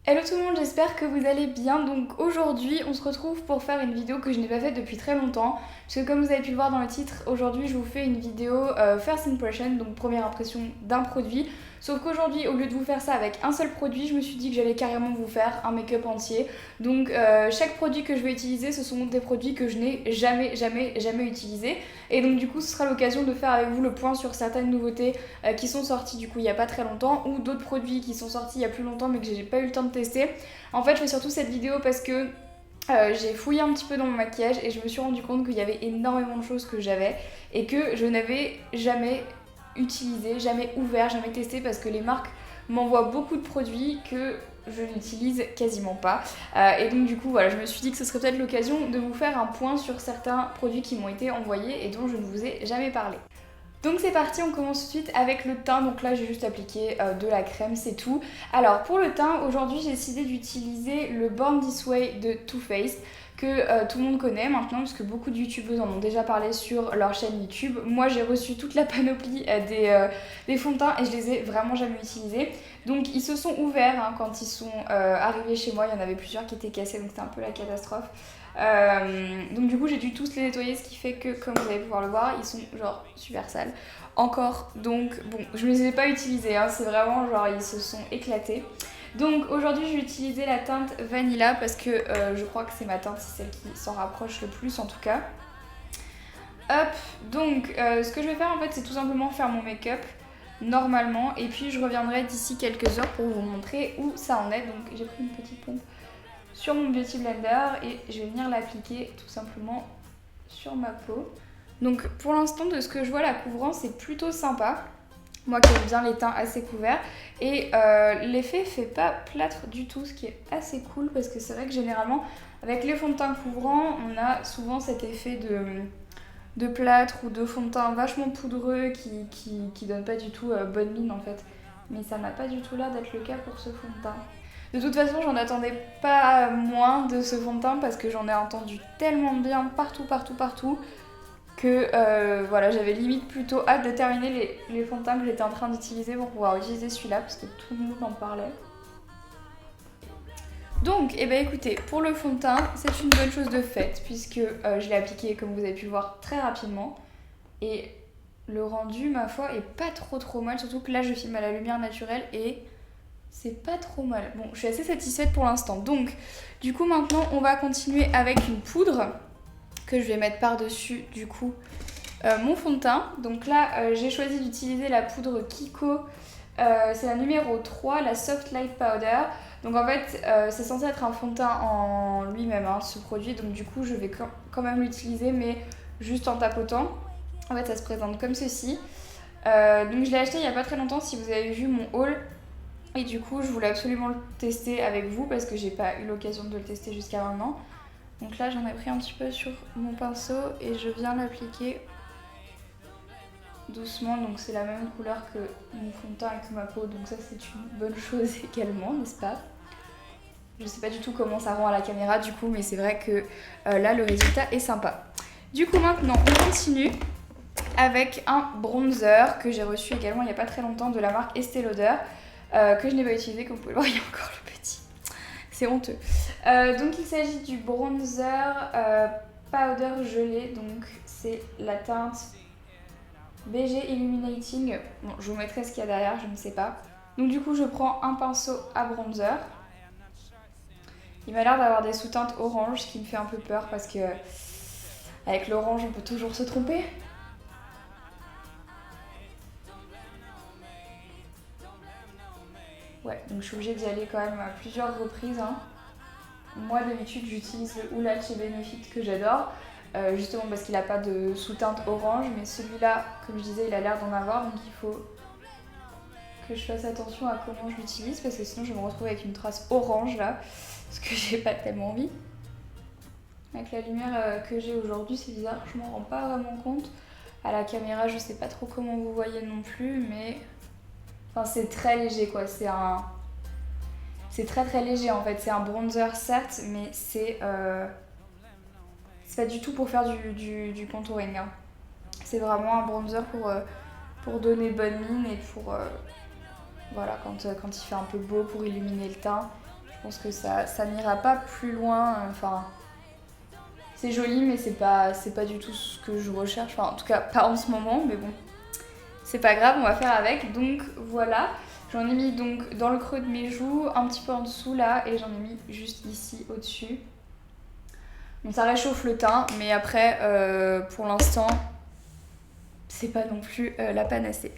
Hello tout le monde, j'espère que vous allez bien. Donc aujourd'hui on se retrouve pour faire une vidéo que je n'ai pas faite depuis très longtemps. Parce que comme vous avez pu le voir dans le titre, aujourd'hui je vous fais une vidéo First Impression, donc première impression d'un produit. Sauf qu'aujourd'hui au lieu de vous faire ça avec un seul produit, je me suis dit que j'allais carrément vous faire un make-up entier. Donc chaque produit que je vais utiliser, ce sont des produits que je n'ai jamais utilisés. Et donc du coup ce sera l'occasion de faire avec vous le point sur certaines nouveautés qui sont sorties du coup il n'y a pas très longtemps, ou d'autres produits qui sont sortis il y a plus longtemps mais que j'ai pas eu le temps de tester. En fait je fais surtout cette vidéo parce que j'ai fouillé un petit peu dans mon maquillage et je me suis rendu compte qu'il y avait énormément de choses que j'avais et que je n'avais jamais utilisé, jamais ouvert, jamais testé, parce que les marques m'envoient beaucoup de produits que je n'utilise quasiment pas. Et donc du coup voilà, je me suis dit que ce serait peut-être l'occasion de vous faire un point sur certains produits qui m'ont été envoyés et dont je ne vous ai jamais parlé. Donc c'est parti, on commence tout de suite avec le teint. Donc là j'ai juste appliqué de la crème, c'est tout. Alors pour le teint, aujourd'hui j'ai décidé d'utiliser le Born This Way de Too Faced, que tout le monde connaît maintenant puisque beaucoup de youtubeuses en ont déjà parlé sur leur chaîne YouTube. Moi j'ai reçu toute la panoplie des fonds de teint et je les ai vraiment jamais utilisés. Donc ils se sont ouverts quand ils sont arrivés chez moi, il y en avait plusieurs qui étaient cassés, donc c'était un peu la catastrophe. Donc du coup j'ai dû tous les nettoyer, ce qui fait que comme vous allez pouvoir le voir, ils sont genre super sales encore. Donc bon, je ne les ai pas utilisés, c'est vraiment genre ils se sont éclatés. Donc aujourd'hui je vais utiliser la teinte Vanilla parce que je crois que c'est ma teinte, c'est celle qui s'en rapproche le plus en tout cas. Hop, donc ce que je vais faire en fait c'est tout simplement faire mon make-up normalement et puis je reviendrai d'ici quelques heures pour vous montrer où ça en est. Donc j'ai pris une petite pompe sur mon Beauty Blender et je vais venir l'appliquer tout simplement sur ma peau. Donc pour l'instant de ce que je vois, la couvrance est plutôt sympa. Moi qui aime bien les teints assez couverts. Et l'effet fait pas plâtre du tout, ce qui est assez cool parce que c'est vrai que généralement avec les fonds de teint couvrants, on a souvent cet effet de plâtre ou de fond de teint vachement poudreux qui donne pas du tout bonne mine en fait. Mais ça n'a pas du tout l'air d'être le cas pour ce fond de teint. De toute façon, j'en attendais pas moins de ce fond de teint parce que j'en ai entendu tellement bien partout que voilà, j'avais limite plutôt hâte de terminer les fonds de teint que j'étais en train d'utiliser pour pouvoir utiliser celui-là parce que tout le monde en parlait. Donc, eh ben écoutez, pour le fond de teint, c'est une bonne chose de faite puisque je l'ai appliqué comme vous avez pu le voir très rapidement et le rendu, ma foi, est pas trop mal, surtout que là je filme à la lumière naturelle et c'est pas trop mal. Bon, je suis assez satisfaite pour l'instant. Donc, du coup, maintenant, on va continuer avec une poudre que je vais mettre par-dessus, du coup, mon fond de teint. Donc là, j'ai choisi d'utiliser la poudre Kiko. C'est la numéro 3, la Soft Light Powder. Donc en fait, c'est censé être un fond de teint en lui-même, ce produit. Donc du coup, je vais quand même l'utiliser, mais juste en tapotant. En fait, ça se présente comme ceci. Donc je l'ai acheté il n'y a pas très longtemps, si vous avez vu mon haul. Et du coup, je voulais absolument le tester avec vous parce que j'ai pas eu l'occasion de le tester jusqu'à maintenant. Donc là, j'en ai pris un petit peu sur mon pinceau et je viens l'appliquer doucement. Donc c'est la même couleur que mon fond de teint et que ma peau. Donc ça, c'est une bonne chose également, n'est-ce pas? Je sais pas du tout comment ça rend à la caméra du coup, mais c'est vrai que là, le résultat est sympa. Du coup, maintenant, on continue avec un bronzer que j'ai reçu également il n'y a pas très longtemps de la marque Estée Lauder. Que je n'ai pas utilisé, comme vous pouvez le voir, il y a encore le petit. C'est honteux. Donc il s'agit du bronzer powder gelé. Donc c'est la teinte BG Illuminating. Bon, je vous mettrai ce qu'il y a derrière, je ne sais pas. Donc du coup, je prends un pinceau à bronzer. Il m'a l'air d'avoir des sous-teintes orange, ce qui me fait un peu peur parce que avec l'orange, on peut toujours se tromper. Ouais, donc je suis obligée d'y aller quand même à plusieurs reprises. Moi d'habitude j'utilise le Oula chez Benefit que j'adore, justement parce qu'il n'a pas de sous-teinte orange, mais celui-là, comme je disais, il a l'air d'en avoir, donc il faut que je fasse attention à comment je l'utilise parce que sinon je vais me retrouver avec une trace orange là, parce que j'ai pas tellement envie. Avec la lumière que j'ai aujourd'hui, c'est bizarre, je m'en rends pas vraiment compte. À la caméra, je sais pas trop comment vous voyez non plus, mais enfin c'est très léger quoi, c'est très léger en fait, c'est un bronzer certes, mais c'est pas du tout pour faire du contouring. C'est vraiment un bronzer pour donner bonne mine et pour voilà, quand il fait un peu beau pour illuminer le teint. Je pense que ça n'ira pas plus loin. Enfin, c'est joli, mais c'est pas du tout ce que je recherche. Enfin, en tout cas, pas en ce moment, mais bon. C'est pas grave, on va faire avec. Donc voilà, j'en ai mis donc dans le creux de mes joues, un petit peu en dessous là, et j'en ai mis juste ici au-dessus. Bon, ça réchauffe le teint, mais après, pour l'instant, c'est pas non plus la panacée.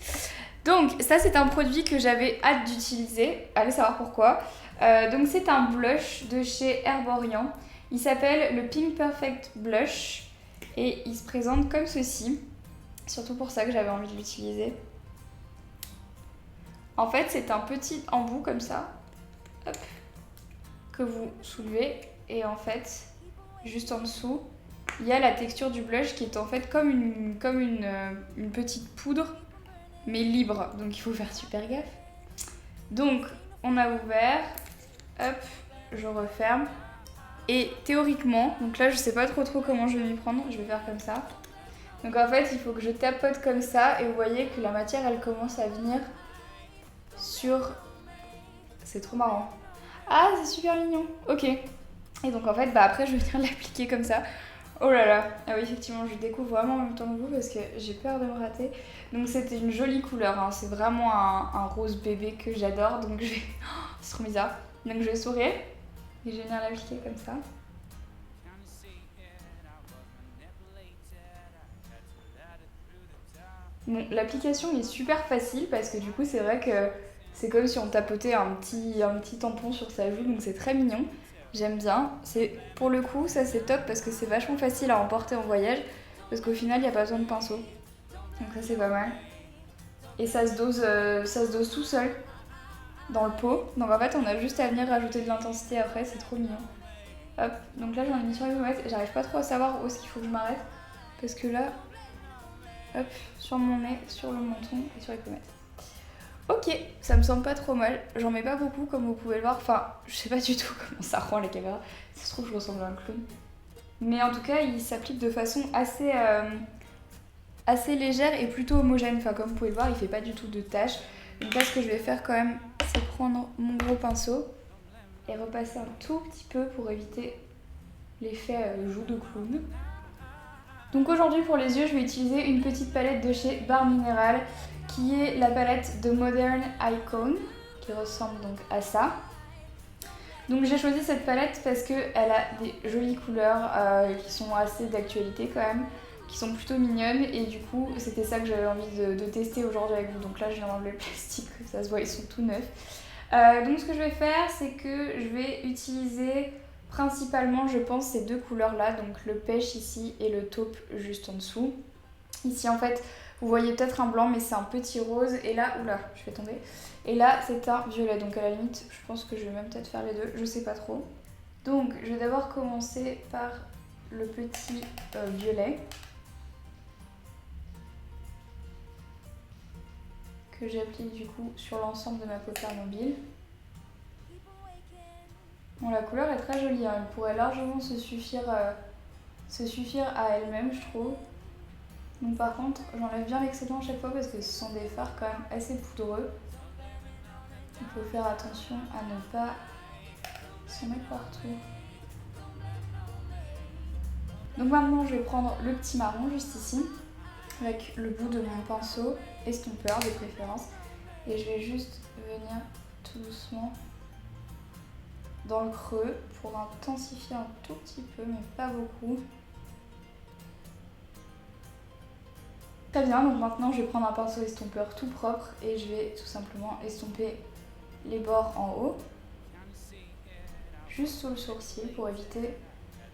Donc ça, c'est un produit que j'avais hâte d'utiliser. Allez savoir pourquoi. Donc c'est un blush de chez Herborian. Il s'appelle le Pink Perfect Blush et il se présente comme ceci. Surtout pour ça que j'avais envie de l'utiliser. En fait, c'est un petit embout comme ça, hop, que vous soulevez et en fait, juste en dessous, il y a la texture du blush qui est en fait comme une petite poudre, mais libre. Donc il faut faire super gaffe. Donc on a ouvert, hop, je referme. Et théoriquement, donc là je sais pas trop comment je vais m'y prendre, je vais faire comme ça. Donc en fait il faut que je tapote comme ça et vous voyez que la matière elle commence à venir sur... C'est trop marrant. Ah c'est super mignon, ok. Et donc en fait bah après je vais venir l'appliquer comme ça. Oh là là, ah oui effectivement je découvre vraiment en même temps que vous parce que j'ai peur de me rater. Donc c'était une jolie couleur, hein. C'est vraiment un rose bébé que j'adore donc je vais... Oh, c'est trop bizarre. Donc je vais sourire. Et je vais venir l'appliquer comme ça. Bon, l'application est super facile parce que du coup c'est vrai que c'est comme si on tapotait un petit tampon sur sa joue, donc c'est très mignon. J'aime bien. Pour le coup, ça c'est top parce que c'est vachement facile à emporter en voyage parce qu'au final il n'y a pas besoin de pinceau. Donc ça c'est pas mal. Et ça se dose tout seul dans le pot. Donc en fait on a juste à venir rajouter de l'intensité après, c'est trop mignon. Hop, donc là j'en ai mis sur les pommettes et j'arrive pas trop à savoir où est-ce qu'il faut que je m'arrête. Parce que là, hop, sur mon nez, sur le menton et sur les pommettes. Ok, ça me semble pas trop mal. J'en mets pas beaucoup comme vous pouvez le voir. Enfin, je sais pas du tout comment ça rend la caméra. Ça se trouve je ressemble à un clown. Mais en tout cas, il s'applique de façon assez légère et plutôt homogène. Enfin, comme vous pouvez le voir, il fait pas du tout de taches. Donc là, ce que je vais faire quand même, c'est prendre mon gros pinceau et repasser un tout petit peu pour éviter l'effet joue de clown. Donc aujourd'hui pour les yeux, je vais utiliser une petite palette de chez Barre Minéral qui est la palette de Modern Icon qui ressemble donc à ça. Donc j'ai choisi cette palette parce qu'elle a des jolies couleurs qui sont assez d'actualité quand même, qui sont plutôt mignonnes et du coup c'était ça que j'avais envie de tester aujourd'hui avec vous. Donc là je viens d'enlever le plastique, ça se voit, ils sont tout neufs. Donc ce que je vais faire, c'est que je vais utiliser principalement, je pense, ces deux couleurs là, donc le pêche ici et le taupe juste en dessous. Ici en fait, vous voyez peut-être un blanc, mais c'est un petit rose. Et là, oula, je vais tomber. Et là, c'est un violet, donc à la limite, je pense que je vais même peut-être faire les deux, je sais pas trop. Donc je vais d'abord commencer par le petit violet. Que j'applique du coup sur l'ensemble de ma paupière mobile. Bon, la couleur est très jolie, hein. Elle pourrait largement se suffire à elle-même, je trouve. Donc par contre, j'enlève bien l'excédent à chaque fois parce que ce sont des fards quand même assez poudreux. Il faut faire attention à ne pas s'en mettre partout. Donc maintenant, je vais prendre le petit marron juste ici, avec le bout de mon pinceau, estompeur de préférence. Et je vais juste venir tout doucement dans le creux pour intensifier un tout petit peu, mais pas beaucoup. Très bien, donc maintenant je vais prendre un pinceau estompeur tout propre et je vais tout simplement estomper les bords en haut, juste sous le sourcil pour éviter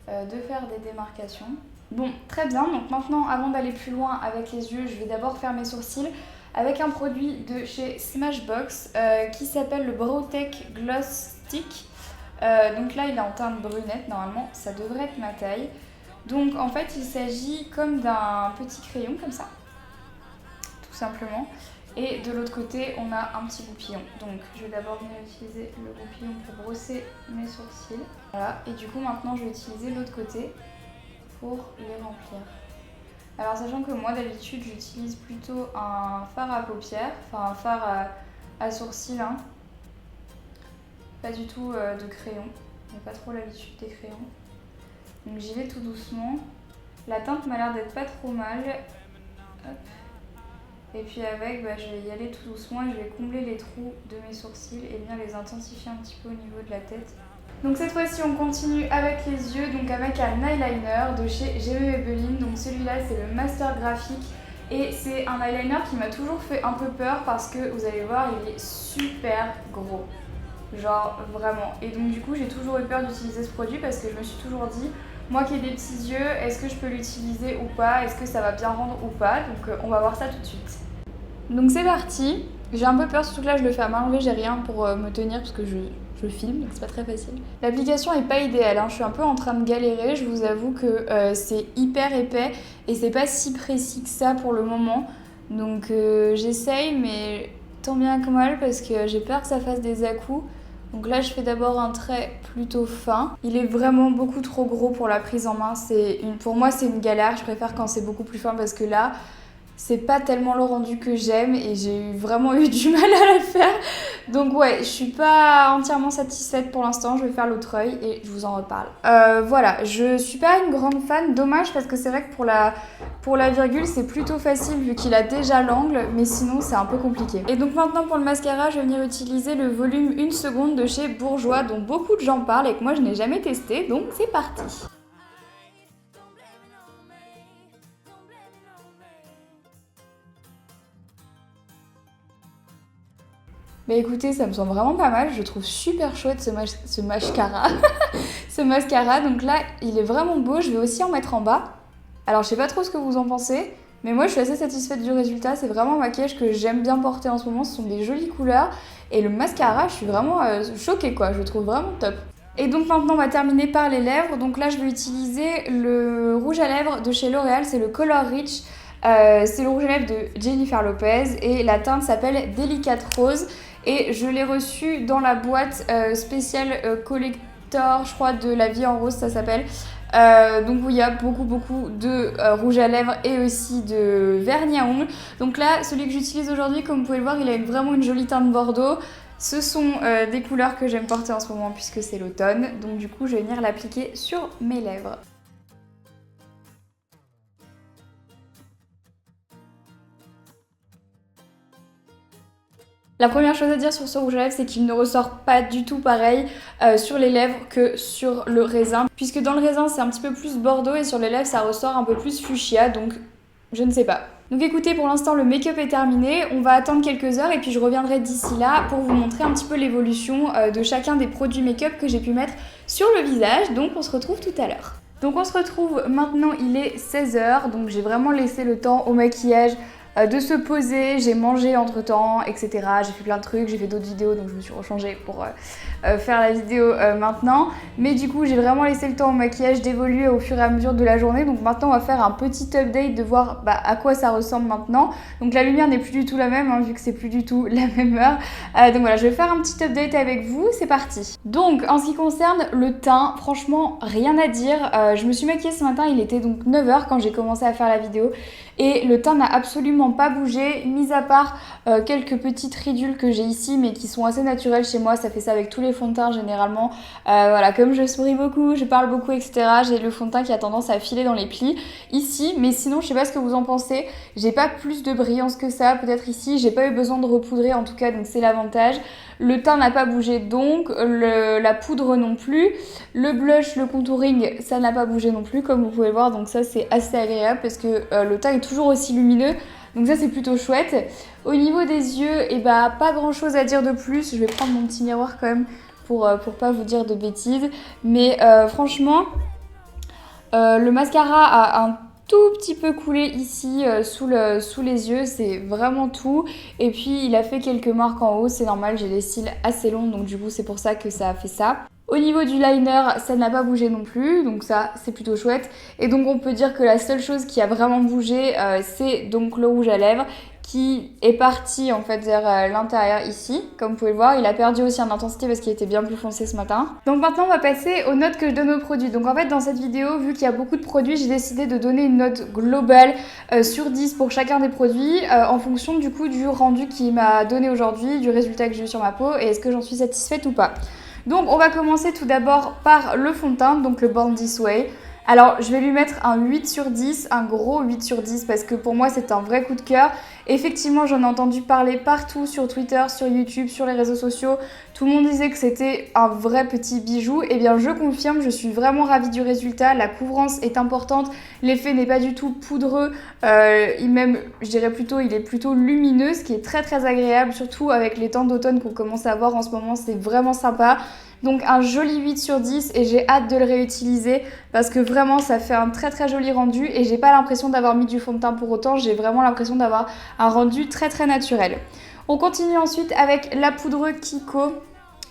de faire des démarcations. Bon, très bien, donc maintenant avant d'aller plus loin avec les yeux, je vais d'abord faire mes sourcils avec un produit de chez Smashbox qui s'appelle le Brow-Tech Gloss Stick. Donc là il est en teinte brunette, normalement ça devrait être ma taille. Donc en fait il s'agit comme d'un petit crayon comme ça, tout simplement. Et de l'autre côté on a un petit goupillon. Donc je vais d'abord venir utiliser le goupillon pour brosser mes sourcils. Voilà, et du coup maintenant je vais utiliser l'autre côté pour les remplir. Alors sachant que moi d'habitude j'utilise plutôt un fard à paupières, enfin un fard à sourcils, hein. pas du tout de crayon. J'ai pas trop l'habitude des crayons. Donc j'y vais tout doucement. La teinte m'a l'air d'être pas trop mal. Hop. Et puis avec, je vais y aller tout doucement et je vais combler les trous de mes sourcils et bien les intensifier un petit peu au niveau de la tête. Donc cette fois-ci on continue avec les yeux, donc avec un eyeliner de chez G.M. Maybelline. Donc celui-là c'est le Master Graphique et c'est un eyeliner qui m'a toujours fait un peu peur parce que vous allez voir il est super gros. Genre vraiment. Et donc du coup j'ai toujours eu peur d'utiliser ce produit parce que je me suis toujours dit, moi qui ai des petits yeux, est-ce que je peux l'utiliser ou pas? Est-ce que ça va bien rendre ou pas? Donc on va voir ça tout de suite. Donc c'est parti. J'ai un peu peur, surtout que là je le fais à main levée, j'ai rien pour me tenir parce que je filme, donc c'est pas très facile. L'application est pas idéale, hein. Je suis un peu en train de galérer, je vous avoue que c'est hyper épais et c'est pas si précis que ça pour le moment. Donc j'essaye, mais tant bien que mal parce que j'ai peur que ça fasse des à-coups. Donc là je fais d'abord un trait plutôt fin. Il est vraiment beaucoup trop gros pour la prise en main. Pour moi c'est une galère, je préfère quand c'est beaucoup plus fin parce que là c'est pas tellement le rendu que j'aime et j'ai vraiment eu du mal à la faire. Donc ouais, je suis pas entièrement satisfaite pour l'instant, je vais faire l'autre œil et je vous en reparle. Voilà, je suis pas une grande fan, dommage parce que c'est vrai que pour la virgule c'est plutôt facile vu qu'il a déjà l'angle, mais sinon c'est un peu compliqué. Et donc maintenant pour le mascara, je vais venir utiliser le volume 1 seconde de chez Bourjois dont beaucoup de gens parlent et que moi je n'ai jamais testé, donc c'est parti. Bah écoutez, ça me semble vraiment pas mal, je trouve super chouette ce mascara. Ce mascara, donc là il est vraiment beau, je vais aussi en mettre en bas. Alors je sais pas trop ce que vous en pensez, mais moi je suis assez satisfaite du résultat, c'est vraiment un maquillage que j'aime bien porter en ce moment, ce sont des jolies couleurs. Et le mascara, je suis vraiment choquée quoi, je le trouve vraiment top. Et donc maintenant on va terminer par les lèvres, donc là je vais utiliser le rouge à lèvres de chez L'Oréal, c'est le Color Rich. C'est le rouge à lèvres de Jennifer Lopez et la teinte s'appelle Delicate Rose. Et je l'ai reçu dans la boîte spéciale collector, je crois, de La Vie en Rose, ça s'appelle. Donc où il y a beaucoup de rouge à lèvres et aussi de vernis à ongles. Donc là, celui que j'utilise aujourd'hui, comme vous pouvez le voir, il a vraiment une jolie teinte bordeaux. Ce sont des couleurs que j'aime porter en ce moment puisque c'est l'automne. Donc du coup, je vais venir l'appliquer sur mes lèvres. La première chose à dire sur ce rouge à lèvres, c'est qu'il ne ressort pas du tout pareil sur les lèvres que sur le raisin. Puisque dans le raisin, c'est un petit peu plus bordeaux et sur les lèvres, ça ressort un peu plus fuchsia, donc je ne sais pas. Donc écoutez, pour l'instant, le make-up est terminé. On va attendre quelques heures et puis je reviendrai d'ici là pour vous montrer un petit peu l'évolution de chacun des produits make-up que j'ai pu mettre sur le visage. Donc on se retrouve tout à l'heure. Donc on se retrouve maintenant, il est 16h, donc j'ai vraiment laissé le temps au maquillage de se poser, j'ai mangé entre temps, etc. J'ai fait plein de trucs, j'ai fait d'autres vidéos donc je me suis rechangée pour faire la vidéo maintenant. Mais du coup j'ai vraiment laissé le temps au maquillage d'évoluer au fur et à mesure de la journée. Donc maintenant on va faire un petit update de voir à quoi ça ressemble maintenant. Donc la lumière n'est plus du tout la même hein, vu que c'est plus du tout la même heure. Donc voilà, je vais faire un petit update avec vous, c'est parti. Donc en ce qui concerne le teint, franchement rien à dire. Je me suis maquillée ce matin, il était donc 9h quand j'ai commencé à faire la vidéo. Et le teint n'a absolument pas bougé, mis à part quelques petites ridules que j'ai ici mais qui sont assez naturelles chez moi, ça fait ça avec tous les fonds de teint généralement. Voilà, comme je souris beaucoup, je parle beaucoup, etc. J'ai le fond de teint qui a tendance à filer dans les plis ici, mais sinon je sais pas ce que vous en pensez, j'ai pas plus de brillance que ça, peut-être ici, j'ai pas eu besoin de repoudrer en tout cas, donc c'est l'avantage. Le teint n'a pas bougé donc, la poudre non plus, le blush, le contouring, ça n'a pas bougé non plus comme vous pouvez le voir, donc ça c'est assez agréable parce que le teint est toujours aussi lumineux, donc ça c'est plutôt chouette. Au niveau des yeux, pas grand chose à dire de plus, je vais prendre mon petit miroir quand même pour pas vous dire de bêtises, mais franchement le mascara a un tout petit peu coulé ici sous les yeux, c'est vraiment tout. Et puis il a fait quelques marques en haut, c'est normal, j'ai les cils assez longs donc du coup c'est pour ça que ça a fait ça. Au niveau du liner, ça n'a pas bougé non plus, donc ça c'est plutôt chouette. Et donc on peut dire que la seule chose qui a vraiment bougé, c'est donc le rouge à lèvres qui est parti en fait vers l'intérieur ici. Comme vous pouvez le voir, il a perdu aussi en intensité parce qu'il était bien plus foncé ce matin. Donc maintenant on va passer aux notes que je donne aux produits. Donc en fait dans cette vidéo, vu qu'il y a beaucoup de produits, j'ai décidé de donner une note globale sur 10 pour chacun des produits en fonction du coup du rendu qu'il m'a donné aujourd'hui, du résultat que j'ai eu sur ma peau et est-ce que j'en suis satisfaite ou pas. Donc on va commencer tout d'abord par le fond de teint, donc le Born This Way. Alors je vais lui mettre un 8 sur 10, un gros 8 sur 10 parce que pour moi c'est un vrai coup de cœur. Effectivement j'en ai entendu parler partout sur Twitter, sur YouTube, sur les réseaux sociaux. Tout le monde disait que c'était un vrai petit bijou. Et bien je confirme, je suis vraiment ravie du résultat. La couvrance est importante, l'effet n'est pas du tout poudreux. Je dirais plutôt, il est plutôt lumineux, ce qui est très très agréable, surtout avec les temps d'automne qu'on commence à avoir en ce moment, c'est vraiment sympa. Donc un joli 8 sur 10 et j'ai hâte de le réutiliser parce que vraiment ça fait un très très joli rendu et j'ai pas l'impression d'avoir mis du fond de teint pour autant, j'ai vraiment l'impression d'avoir un rendu très très naturel. On continue ensuite avec la poudre Kiko,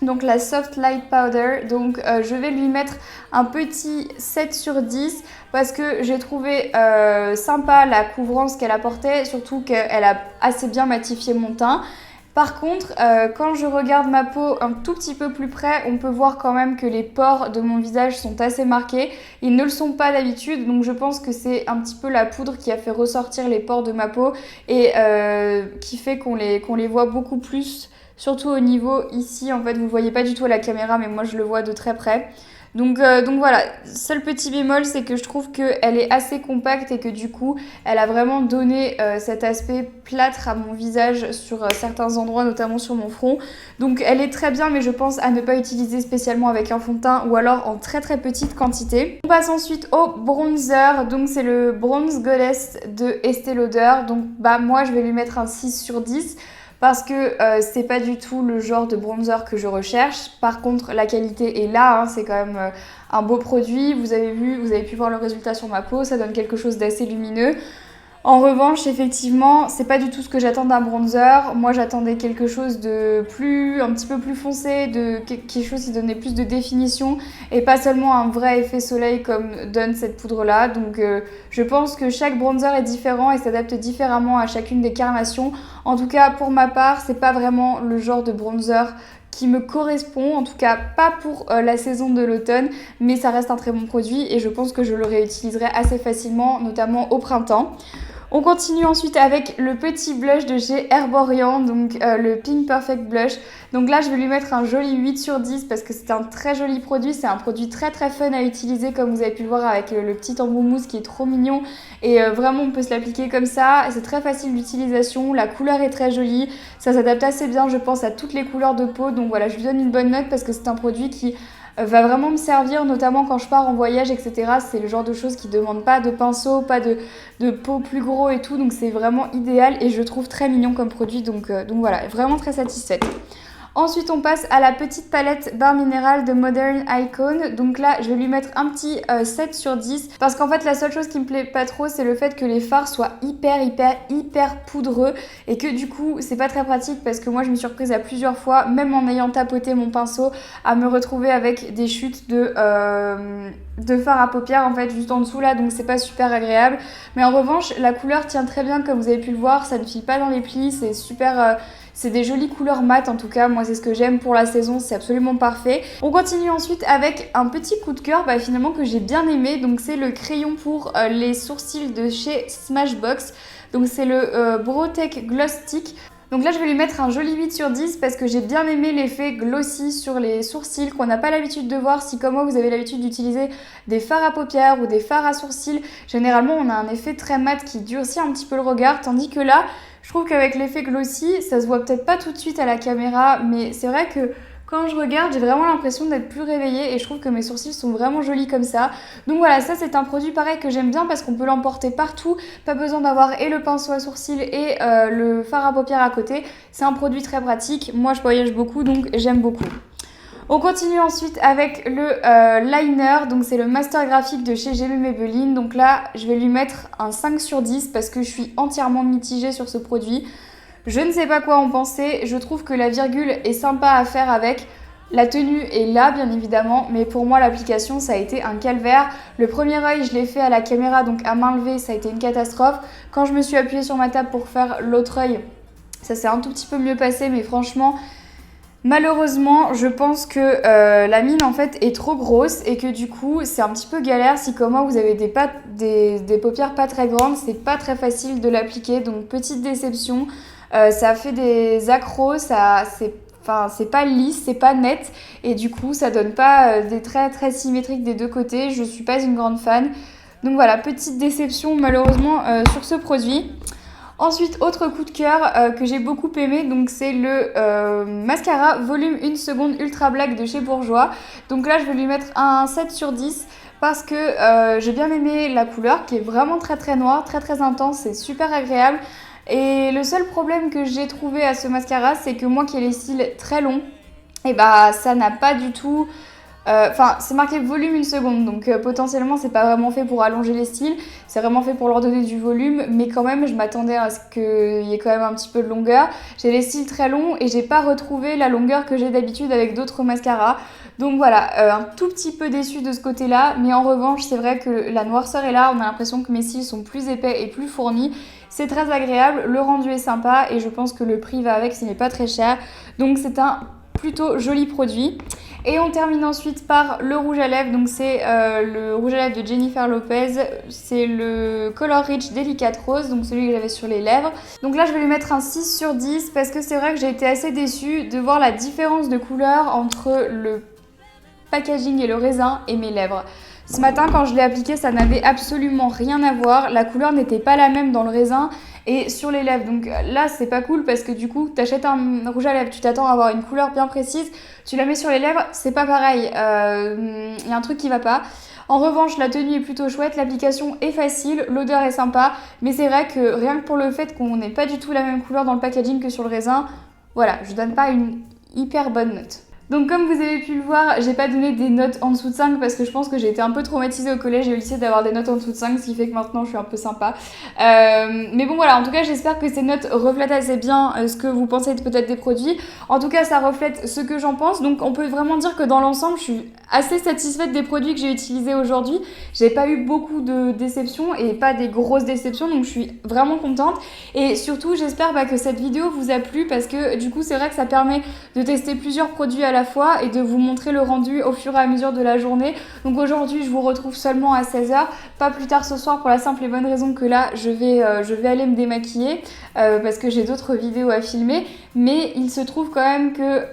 donc la Soft Light Powder. Donc je vais lui mettre un petit 7 sur 10 parce que j'ai trouvé sympa la couvrance qu'elle apportait, surtout qu'elle a assez bien matifié mon teint. Par contre, quand je regarde ma peau un tout petit peu plus près, on peut voir quand même que les pores de mon visage sont assez marqués. Ils ne le sont pas d'habitude, donc je pense que c'est un petit peu la poudre qui a fait ressortir les pores de ma peau et qui fait qu'on les voit beaucoup plus, surtout au niveau ici. En fait, vous ne le voyez pas du tout à la caméra, mais moi je le vois de très près. Donc voilà, seul petit bémol, c'est que je trouve qu'elle est assez compacte et que du coup, elle a vraiment donné cet aspect plâtre à mon visage sur certains endroits, notamment sur mon front. Donc elle est très bien, mais je pense à ne pas utiliser spécialement avec un fond de teint ou alors en très très petite quantité. On passe ensuite au bronzer, donc c'est le Bronze Goddess de Estée Lauder. Donc moi, je vais lui mettre un 6 sur 10. Parce que c'est pas du tout le genre de bronzer que je recherche. Par contre, la qualité est là, hein, c'est quand même un beau produit. Vous avez pu voir le résultat sur ma peau, ça donne quelque chose d'assez lumineux. En revanche, effectivement, c'est pas du tout ce que j'attends d'un bronzer. Moi, j'attendais quelque chose de un petit peu plus foncé, de quelque chose qui donnait plus de définition et pas seulement un vrai effet soleil comme donne cette poudre-là. Donc, je pense que chaque bronzer est différent et s'adapte différemment à chacune des carnations. En tout cas, pour ma part, c'est pas vraiment le genre de bronzer qui me correspond, en tout cas pas pour la saison de l'automne, mais ça reste un très bon produit et je pense que je le réutiliserai assez facilement, notamment au printemps. On continue ensuite avec le petit blush de chez Herborian, donc le Pink Perfect Blush. Donc là, je vais lui mettre un joli 8 sur 10 parce que c'est un très joli produit. C'est un produit très très fun à utiliser comme vous avez pu le voir avec le petit embout mousse qui est trop mignon. Et vraiment, on peut se l'appliquer comme ça. C'est très facile d'utilisation, la couleur est très jolie. Ça s'adapte assez bien, je pense, à toutes les couleurs de peau. Donc voilà, je lui donne une bonne note parce que c'est un produit qui va vraiment me servir, notamment quand je pars en voyage, etc. C'est le genre de choses qui ne demandent pas de pinceau, pas de pot plus gros et tout. Donc c'est vraiment idéal et je trouve très mignon comme produit. Donc voilà, vraiment très satisfaite. Ensuite, on passe à la petite palette bain minéral de Modern Icon. Donc là, je vais lui mettre un petit 7 sur 10 parce qu'en fait, la seule chose qui me plaît pas trop, c'est le fait que les fards soient hyper poudreux et que du coup, c'est pas très pratique parce que moi, je me suis reprise à plusieurs fois, même en ayant tapoté mon pinceau, à me retrouver avec des chutes de fard à paupières en fait juste en dessous là, donc c'est pas super agréable. Mais en revanche, la couleur tient très bien comme vous avez pu le voir, ça ne file pas dans les plis, c'est super... c'est des jolies couleurs mat en tout cas, moi c'est ce que j'aime pour la saison, c'est absolument parfait. On continue ensuite avec un petit coup de cœur finalement que j'ai bien aimé, donc c'est le crayon pour les sourcils de chez Smashbox. Donc c'est le Brow-Tech Gloss Stick. Donc là, je vais lui mettre un joli 8 sur 10 parce que j'ai bien aimé l'effet glossy sur les sourcils qu'on n'a pas l'habitude de voir. Si comme moi, vous avez l'habitude d'utiliser des fards à paupières ou des fards à sourcils, généralement, on a un effet très mat qui durcit un petit peu le regard. Tandis que là, je trouve qu'avec l'effet glossy, ça se voit peut-être pas tout de suite à la caméra, mais c'est vrai que quand je regarde, j'ai vraiment l'impression d'être plus réveillée et je trouve que mes sourcils sont vraiment jolis comme ça. Donc voilà, ça c'est un produit pareil que j'aime bien parce qu'on peut l'emporter partout. Pas besoin d'avoir et le pinceau à sourcils et le fard à paupières à côté. C'est un produit très pratique. Moi je voyage beaucoup donc j'aime beaucoup. On continue ensuite avec le liner, donc c'est le Master Graphique de chez GB Maybelline. Donc là, je vais lui mettre un 5 sur 10 parce que je suis entièrement mitigée sur ce produit. Je ne sais pas quoi en penser, je trouve que la virgule est sympa à faire avec. La tenue est là bien évidemment, mais pour moi l'application ça a été un calvaire. Le premier œil je l'ai fait à la caméra, donc à main levée, ça a été une catastrophe. Quand je me suis appuyée sur ma table pour faire l'autre œil, ça s'est un tout petit peu mieux passé, mais franchement... Malheureusement, je pense que la mine en fait est trop grosse et que du coup c'est un petit peu galère. Si comme moi vous avez des paupières pas très grandes, c'est pas très facile de l'appliquer, donc petite déception. Ça a fait des accros, c'est enfin c'est pas lisse, c'est pas net et du coup ça donne pas des traits très symétriques des deux côtés. Je suis pas une grande fan. Donc voilà, petite déception malheureusement sur ce produit. Ensuite, autre coup de cœur que j'ai beaucoup aimé, donc c'est le mascara volume 1 seconde Ultra Black de chez Bourjois. Donc là, je vais lui mettre un 7 sur 10 parce que j'ai bien aimé la couleur qui est vraiment très très noire, très très intense, c'est super agréable. Et le seul problème que j'ai trouvé à ce mascara, c'est que moi qui ai les cils très longs, et bah ça n'a pas du tout... Enfin, c'est marqué volume 1 seconde, donc potentiellement c'est pas vraiment fait pour allonger les cils, c'est vraiment fait pour leur donner du volume, mais quand même je m'attendais à ce qu'il y ait quand même un petit peu de longueur. J'ai les cils très longs et j'ai pas retrouvé la longueur que j'ai d'habitude avec d'autres mascaras. Donc voilà, un tout petit peu déçue de ce côté-là, mais en revanche c'est vrai que la noirceur est là, on a l'impression que mes cils sont plus épais et plus fournis. C'est très agréable, le rendu est sympa et je pense que le prix va avec, ce n'est pas très cher. Donc c'est un plutôt joli produit. Et on termine ensuite par le rouge à lèvres, donc c'est le rouge à lèvres de Jennifer Lopez, c'est le Color Rich Delicate Rose, donc celui que j'avais sur les lèvres. Donc là je vais lui mettre un 6 sur 10 parce que c'est vrai que j'ai été assez déçue de voir la différence de couleur entre le packaging et le raisin et mes lèvres. Ce matin quand je l'ai appliqué ça n'avait absolument rien à voir, la couleur n'était pas la même dans le raisin et sur les lèvres. Donc là c'est pas cool parce que du coup t'achètes un rouge à lèvres, tu t'attends à avoir une couleur bien précise, tu la mets sur les lèvres, c'est pas pareil, y a un truc qui va pas. En revanche la tenue est plutôt chouette, l'application est facile, l'odeur est sympa, mais c'est vrai que rien que pour le fait qu'on n'ait pas du tout la même couleur dans le packaging que sur le raisin, voilà, je donne pas une hyper bonne note. Donc comme vous avez pu le voir, j'ai pas donné des notes en dessous de 5 parce que je pense que j'ai été un peu traumatisée au collège et au lycée d'avoir des notes en dessous de 5, ce qui fait que maintenant je suis un peu sympa. Mais bon voilà, en tout cas j'espère que ces notes reflètent assez bien ce que vous pensez peut-être des produits. En tout cas ça reflète ce que j'en pense, donc on peut vraiment dire que dans l'ensemble je suis assez satisfaite des produits que j'ai utilisés aujourd'hui. J'ai pas eu beaucoup de déceptions et pas des grosses déceptions, donc je suis vraiment contente. Et surtout j'espère que cette vidéo vous a plu parce que du coup c'est vrai que ça permet de tester plusieurs produits à la fois et de vous montrer le rendu au fur et à mesure de la journée. Donc aujourd'hui je vous retrouve seulement à 16h, pas plus tard ce soir pour la simple et bonne raison que là je vais aller me démaquiller parce que j'ai d'autres vidéos à filmer, mais il se trouve quand même que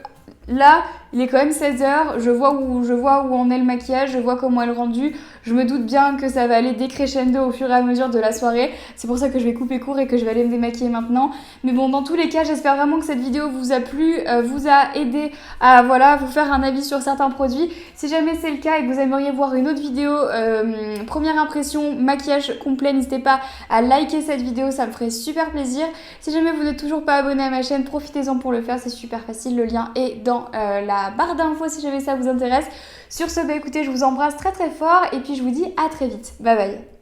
là, il est quand même 16h, je vois où en est le maquillage, je vois comment est le rendu. Je me doute bien que ça va aller décrescendo au fur et à mesure de la soirée. C'est pour ça que je vais couper court et que je vais aller me démaquiller maintenant. Mais bon, dans tous les cas, j'espère vraiment que cette vidéo vous a plu, vous a aidé à vous faire un avis sur certains produits. Si jamais c'est le cas et que vous aimeriez voir une autre vidéo, première impression, maquillage complet, n'hésitez pas à liker cette vidéo, ça me ferait super plaisir. Si jamais vous n'êtes toujours pas abonné à ma chaîne, profitez-en pour le faire, c'est super facile. Le lien est dans la barre d'infos si jamais ça vous intéresse. Sur ce, écoutez, je vous embrasse très très fort et puis je vous dis à très vite. Bye bye.